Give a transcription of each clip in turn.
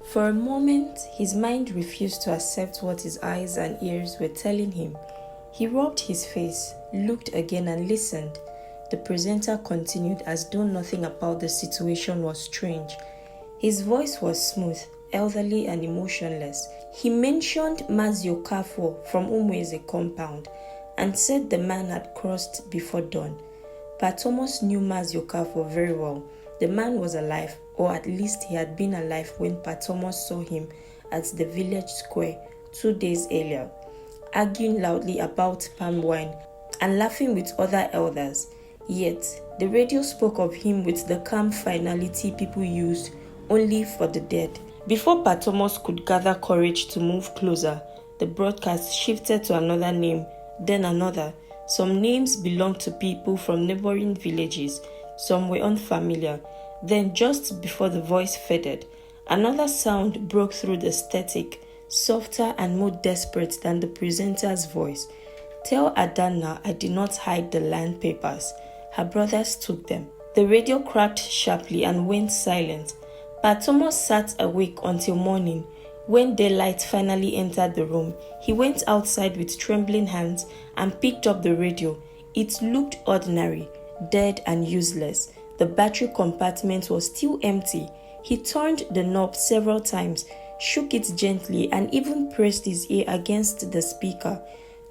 For a moment, his mind refused to accept what his eyes and ears were telling him. He rubbed his face, looked again and listened. The presenter continued as though nothing about the situation was strange. His voice was smooth, elderly and emotionless. He mentioned Mazio Kafo from Umweze compound and said the man had crossed before dawn. But Thomas knew Mazio Kafo very well. The man was alive, or at least he had been alive when Pa Thomas saw him at the village square 2 days earlier, arguing loudly about palm wine and laughing with other elders. Yet, the radio spoke of him with the calm finality people used only for the dead. Before Pa Thomas could gather courage to move closer, the broadcast shifted to another name, then another. Some names belonged to people from neighboring villages, some were unfamiliar. Then, just before the voice faded, another sound broke through the static, softer and more desperate than the presenter's voice. Tell Adana I did not hide the land papers. Her brothers took them. The radio cracked sharply and went silent. But Thomas sat awake until morning. When daylight finally entered the room, he went outside with trembling hands and picked up the radio. It looked ordinary, dead and useless. The battery compartment was still empty. He turned the knob several times, shook it gently, and even pressed his ear against the speaker.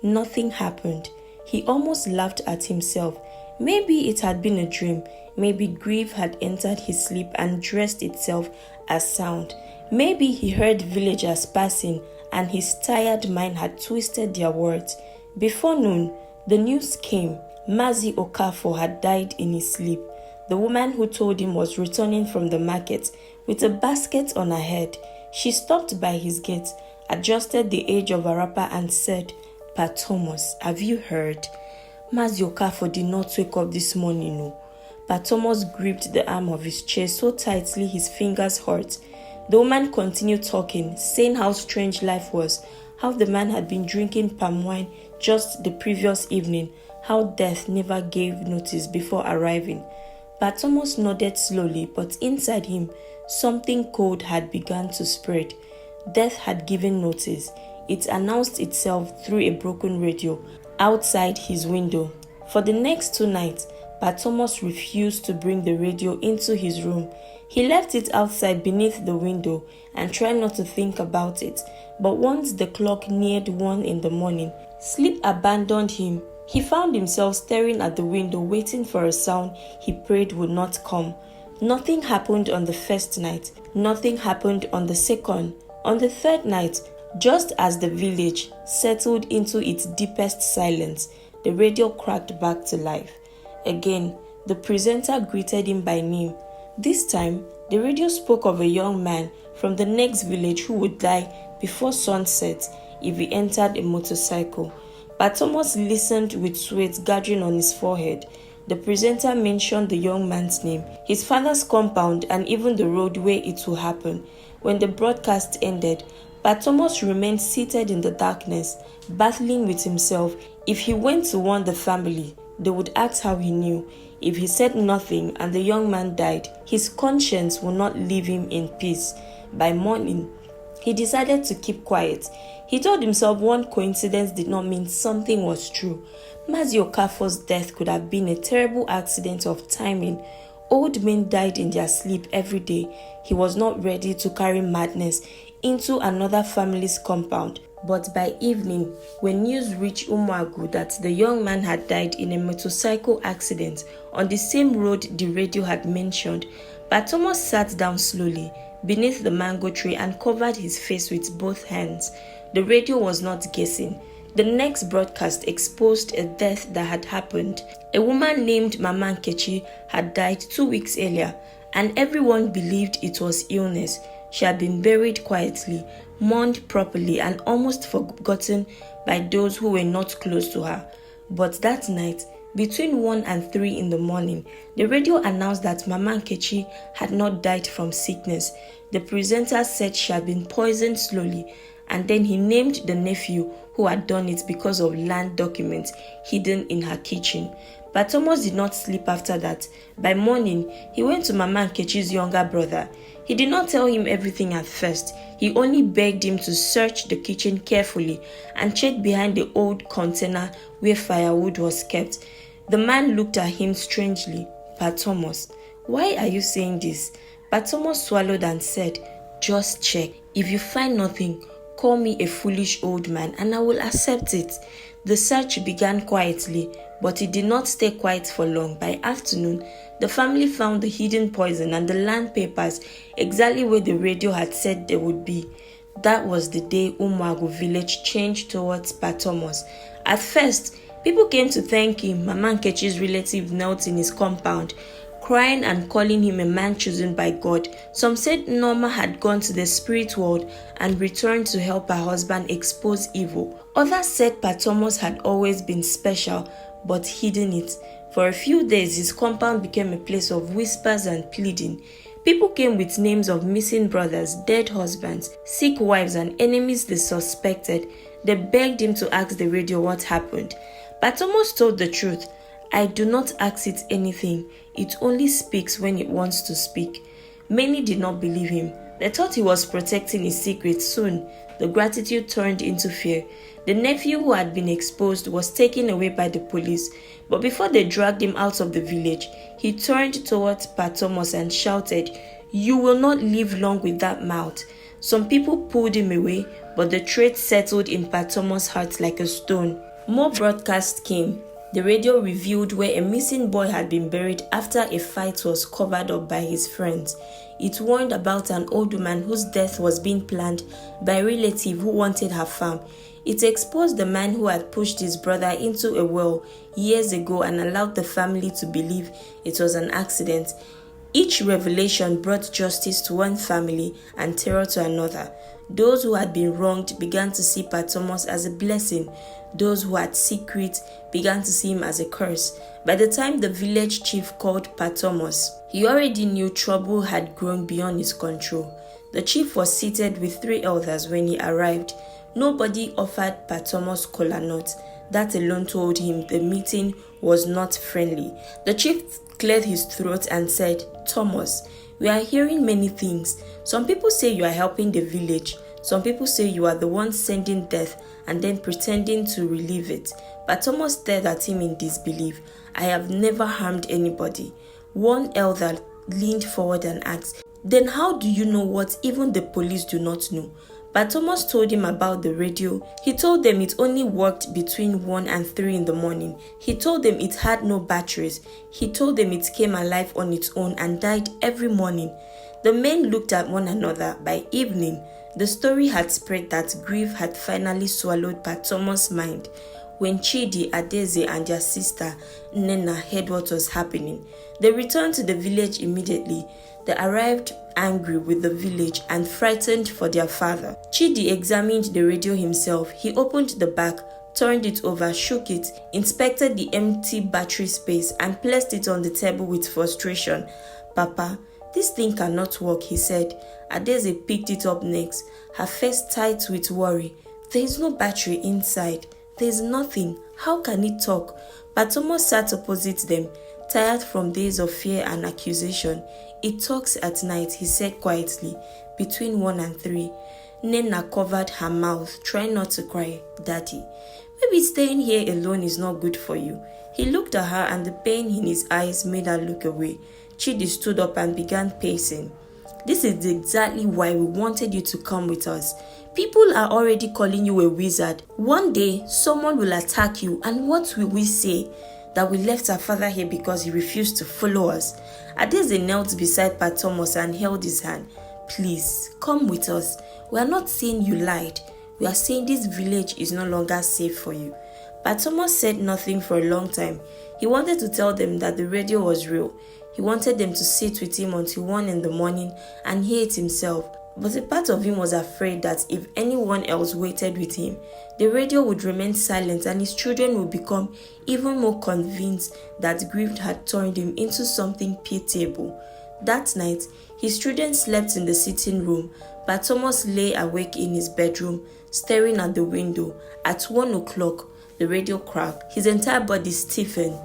Nothing happened. He almost laughed at himself. Maybe it had been a dream. Maybe grief had entered his sleep and dressed itself as sound. Maybe he heard villagers passing and his tired mind had twisted their words. Before noon, the news came. Mazi Okafor had died in his sleep. The woman who told him was returning from the market with a basket on her head. She stopped by his gate, adjusted the edge of her wrapper and said, Pa Thomas, have you heard? Mazi Okafor did not wake up this morning, no. Pa Thomas gripped the arm of his chair so tightly his fingers hurt. The woman continued talking, saying how strange life was, how the man had been drinking palm wine just the previous evening, how death never gave notice before arriving. But Thomas nodded slowly, but inside him, something cold had begun to spread. Death had given notice. It announced itself through a broken radio outside his window. For the next 2 nights, But Thomas refused to bring the radio into his room. He left it outside beneath the window and tried not to think about it. But once the clock neared 1 in the morning, sleep abandoned him. He found himself staring at the window waiting for a sound he prayed would not come. Nothing happened on the first night. Nothing happened on the second. On the third night, just as the village settled into its deepest silence, the radio cracked back to life. Again, the presenter greeted him by name. This time, the radio spoke of a young man from the next village who would die before sunset if he entered a motorcycle. But Thomas listened with sweat gathering on his forehead. The presenter mentioned the young man's name, his father's compound, and even the road where it will happen. When the broadcast ended, but Thomas remained seated in the darkness, battling with himself. If he went to warn the family, they would ask how he knew. If he said nothing and the young man died, his conscience would not leave him in peace. By morning, he decided to keep quiet. He told himself one coincidence did not mean something was true. Mazio Okafor's death could have been a terrible accident of timing. Old men died in their sleep every day. He was not ready to carry madness into another family's compound. But by evening, when news reached Umuagu that the young man had died in a motorcycle accident on the same road the radio had mentioned, but Thomas sat down slowly beneath the mango tree and covered his face with both hands. The radio was not guessing. The next broadcast exposed a death that had happened. A woman named Mama Nkechi had died 2 weeks earlier, and everyone believed it was illness. She had been buried quietly, mourned properly, and almost forgotten by those who were not close to her. But that night, between 1 and 3 in the morning, the radio announced that Mama Nkechi had not died from sickness. The presenter said she had been poisoned slowly, and then he named the nephew who had done it because of land documents hidden in her kitchen. But Thomas did not sleep after that. By morning, he went to Mama Nkechi's younger brother. He did not tell him everything at first. He only begged him to search the kitchen carefully and check behind the old container where firewood was kept. The man looked at him strangely. "Pa Thomas, why are you saying this?" Pa Thomas swallowed and said, "Just check. If you find nothing, call me a foolish old man and I will accept it." The search began quietly, but it did not stay quiet for long. By afternoon, the family found the hidden poison and the land papers exactly where the radio had said they would be. That was the day Umuagu village changed towards Pa Thomas. At first, people came to thank him. Mama Nkechi's relative knelt in his compound, crying and calling him a man chosen by God. Some said Norma had gone to the spirit world and returned to help her husband expose evil. Others said Pa Thomas had always been special, but hidden it. For a few days, his compound became a place of whispers and pleading. People came with names of missing brothers, dead husbands, sick wives, and enemies they suspected. They begged him to ask the radio what happened. Pa Thomas told the truth. "I do not ask it anything. It only speaks when it wants to speak." Many did not believe him. They thought he was protecting his secret. Soon, the gratitude turned into fear. The nephew who had been exposed was taken away by the police, but before they dragged him out of the village, he turned towards Pa Thomas and shouted, "You will not live long with that mouth." Some people pulled him away, but the truth settled in Pa Thomas' heart like a stone. More broadcasts came. The radio revealed where a missing boy had been buried after a fight was covered up by his friends. It warned about an old woman whose death was being planned by a relative who wanted her farm. It exposed the man who had pushed his brother into a well years ago and allowed the family to believe it was an accident. Each revelation brought justice to one family and terror to another. Those who had been wronged began to see Pa Thomas as a blessing. Those who had secrets began to see him as a curse. By the time the village chief called Pa Thomas, he already knew trouble had grown beyond his control. The chief was seated with 3 elders when he arrived. Nobody offered Pa Thomas kola nut. That alone told him the meeting was not friendly. The chief cleared his throat and said, "Thomas, we are hearing many things. Some people say you are helping the village. Some people say you are the one sending death and then pretending to relieve it." But Thomas stared at him in disbelief. "I have never harmed anybody." One elder leaned forward and asked, "Then how do you know what even the police do not know?" But Thomas told him about the radio. He told them it only worked between 1 and 3 in the morning. He told them it had no batteries. He told them it came alive on its own and died every morning. The men looked at one another. By evening, the story had spread that grief had finally swallowed Pa Thomas' mind. When Chidi, Adeze, and their sister Nena heard what was happening, they returned to the village immediately. They arrived angry with the village and frightened for their father. Chidi examined the radio himself. He opened the back, turned it over, shook it, inspected the empty battery space, and placed it on the table with frustration. "Papa, this thing cannot work," he said. Adeze picked it up next, her face tight with worry. "There is no battery inside. There is nothing. How can it talk?" But Thomas sat opposite them, tired from days of fear and accusation. "It talks at night," he said quietly, "between 1 and 3. Nena covered her mouth, trying not to cry. "Daddy, maybe staying here alone is not good for you." He looked at her and the pain in his eyes made her look away. Chidi stood up and began pacing. "This is exactly why we wanted you to come with us. People are already calling you a wizard. One day, someone will attack you, and what will we say? That we left our father here because he refused to follow us?" Adeze knelt beside Pa Thomas and held his hand. "Please, come with us. We are not saying you lied. We are saying this village is no longer safe for you." Pa Thomas said nothing for a long time. He wanted to tell them that the radio was real. He wanted them to sit with him until 1 in the morning and hear it himself. But a part of him was afraid that if anyone else waited with him, the radio would remain silent and his children would become even more convinced that grief had turned him into something pitiable. That night, his children slept in the sitting room, but Thomas lay awake in his bedroom, staring at the window. At 1 o'clock, the radio cracked. His entire body stiffened.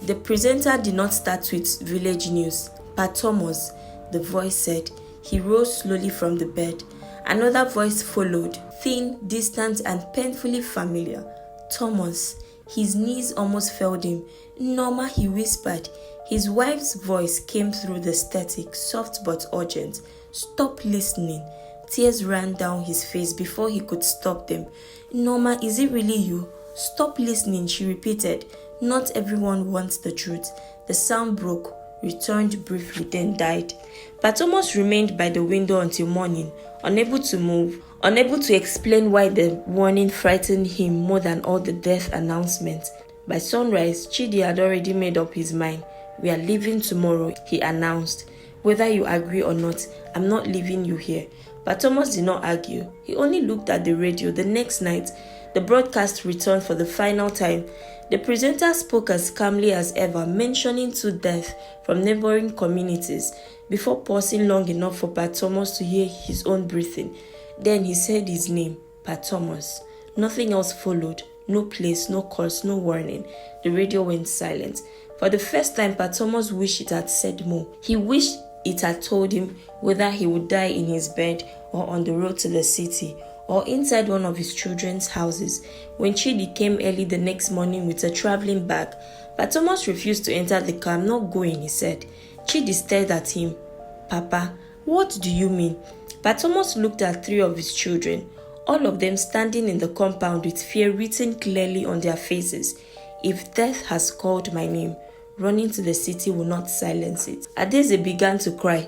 The presenter did not start with village news. "Pa Thomas," the voice said, He rose slowly from the bed. Another voice followed, thin, distant, and painfully familiar. Thomas. His knees almost failed him. Norma, he whispered. His wife's voice came through the static, soft but urgent. Stop listening. Tears ran down his face before he could stop them. Norma, is it really you? Stop listening, she repeated. Not everyone wants the truth. The sound broke, returned briefly, then died. But Thomas remained by the window until morning, unable to move, unable to explain why the warning frightened him more than all the death announcements. By sunrise, Chidi had already made up his mind. We are leaving tomorrow, he announced. Whether you agree or not, I'm not leaving you here. But Thomas did not argue. He only looked at the radio. The next night, the broadcast returned for the final time. The presenter spoke as calmly as ever, mentioning 2 deaths from neighboring communities, before pausing long enough for Pat Thomas to hear his own breathing. Then he said his name, Pat Thomas. Nothing else followed. No place, no cause, no warning. The radio went silent. For the first time, Pat Thomas wished it had said more. He wished it had told him whether he would die in his bed or on the road to the city or inside one of his children's houses. When Chidi came early the next morning with a traveling bag, Pat Thomas refused to enter the car. I'm not going, he said. Chidi stared at him. Papa, what do you mean? Pat Thomas looked at 3 of his children, all of them standing in the compound with fear written clearly on their faces. If death has called my name, running to the city will not silence it. Adeze began to cry.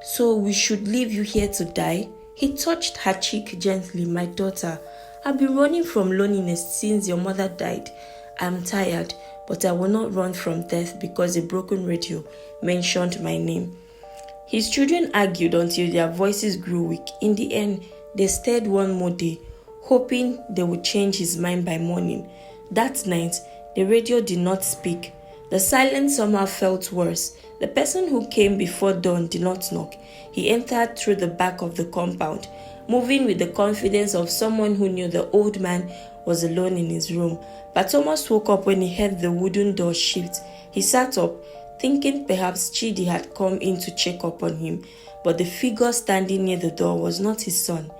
So we should leave you here to die? He touched her cheek gently. My daughter, I've been running from loneliness since your mother died. I'm tired, but I will not run from death because a broken radio mentioned my name. His children argued until their voices grew weak. In the end, they stayed one more day, hoping they would change his mind by morning. That night, the radio did not speak. The silence somehow felt worse. The person who came before dawn did not knock. He entered through the back of the compound, moving with the confidence of someone who knew the old man was alone in his room. But Thomas woke up when he heard the wooden door shift. He sat up, thinking perhaps Chidi had come in to check up on him. But the figure standing near the door was not his son.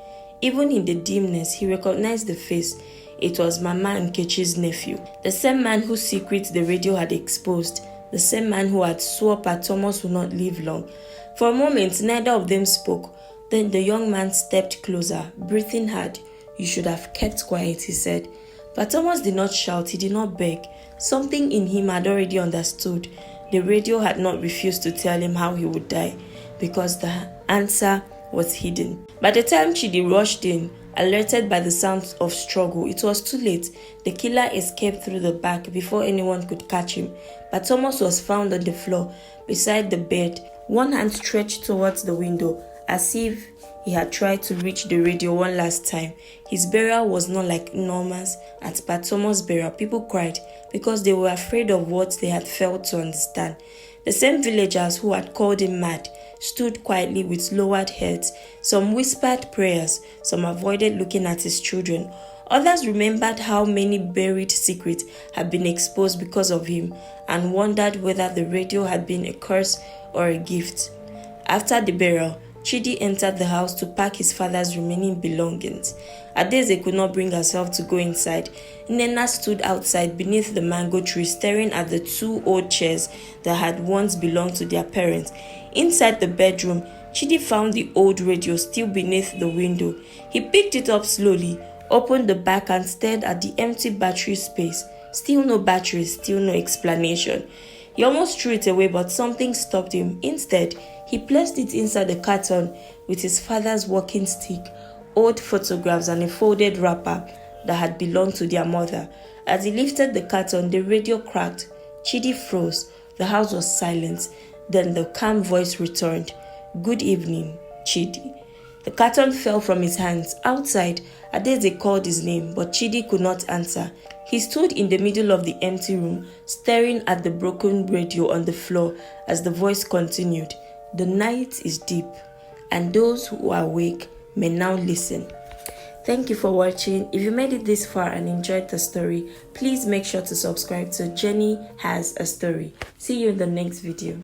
Even in the dimness, he recognized the face. It was Mama Nkechi's nephew, the same man whose secret the radio had exposed, the same man who had swore Pat Thomas would not live long. For a moment, neither of them spoke. Then the young man stepped closer, breathing hard. You should have kept quiet, he said. But Thomas did not shout, he did not beg. Something in him had already understood. The radio had not refused to tell him how he would die, because the answer was hidden. By the time Chidi rushed in, alerted by the sounds of struggle, it was too late. The killer escaped through the back before anyone could catch him. But Thomas was found on the floor beside the bed, one hand stretched towards the window, as if he had tried to reach the radio one last time. His burial was not like Norma's. At Pat Thomas' burial, people cried because they were afraid of what they had failed to understand. The same villagers who had called him mad stood quietly with lowered heads. Some whispered prayers, some avoided looking at his children. Others remembered how many buried secrets had been exposed because of him and wondered whether the radio had been a curse or a gift. After the burial, Chidi entered the house to pack his father's remaining belongings. Adeze could not bring herself to go inside. Nena stood outside beneath the mango tree staring at the 2 old chairs that had once belonged to their parents. Inside the bedroom, Chidi found the old radio still beneath the window. He picked it up slowly, opened the back and stared at the empty battery space. Still no batteries, still no explanation. He almost threw it away, but something stopped him. Instead, he placed it inside the carton with his father's walking stick, old photographs and a folded wrapper that had belonged to their mother. As he lifted the carton, the radio cracked. Chidi froze. The house was silent. Then the calm voice returned. Good evening, Chidi. The carton fell from his hands. Outside, Adeze called his name, but Chidi could not answer. He stood in the middle of the empty room, staring at the broken radio on the floor as the voice continued. The night is deep, and those who are awake may now listen. Thank you for watching. If you made it this far and enjoyed the story, please make sure to subscribe to Jenny Has a Story. See you in the next video.